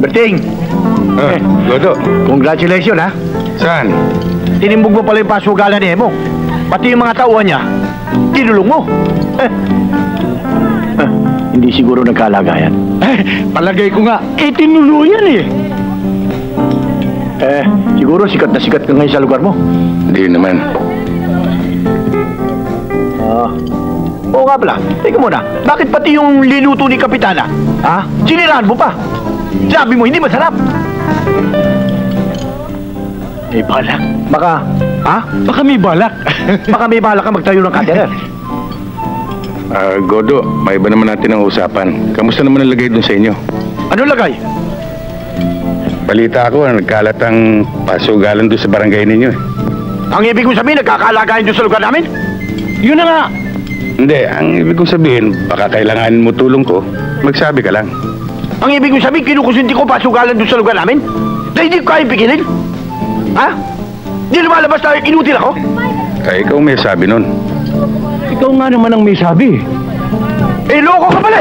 Berting! Godo. Congratulations, ha? Saan? Tinimbog mo pala yung pasugalan ni Emo. Pati yung mga tauhan niya, tinulong mo. Hindi siguro nagkalagayan. Palagay ko nga, tinuluyan eh. Siguro sikat na sikat ka ngayon sa lugar mo. Hindi naman. Oo nga pala. Teka muna, bakit pati yung liluto ni Kapitana, sinirahan mo pa? Sabi mo, hindi masarap. May balak. Baka may balak. Baka may balak ka magtayo ng caterer. Godo, may iba naman natin ang usapan. Kamusta naman ang lagay dun sa inyo? Ano lagay? Balita ko, nagkalat ang pasugalan doon sa barangay ninyo eh. Ang ibig kong sabihin, nagkakalagayan doon sa lugar namin? Yun na nga. Hindi, ang ibig kong sabihin, baka kailanganin mo tulong ko, magsabi ka lang. Ang ibig kong sabihin, kinukusinti ko pasugalan doon sa lugar namin? Na hindi ko kayang pigilin? Di lumalabas na inutil ako? Ikaw may sabi nun. Ikaw nga naman ang may sabi. Loko ka pala!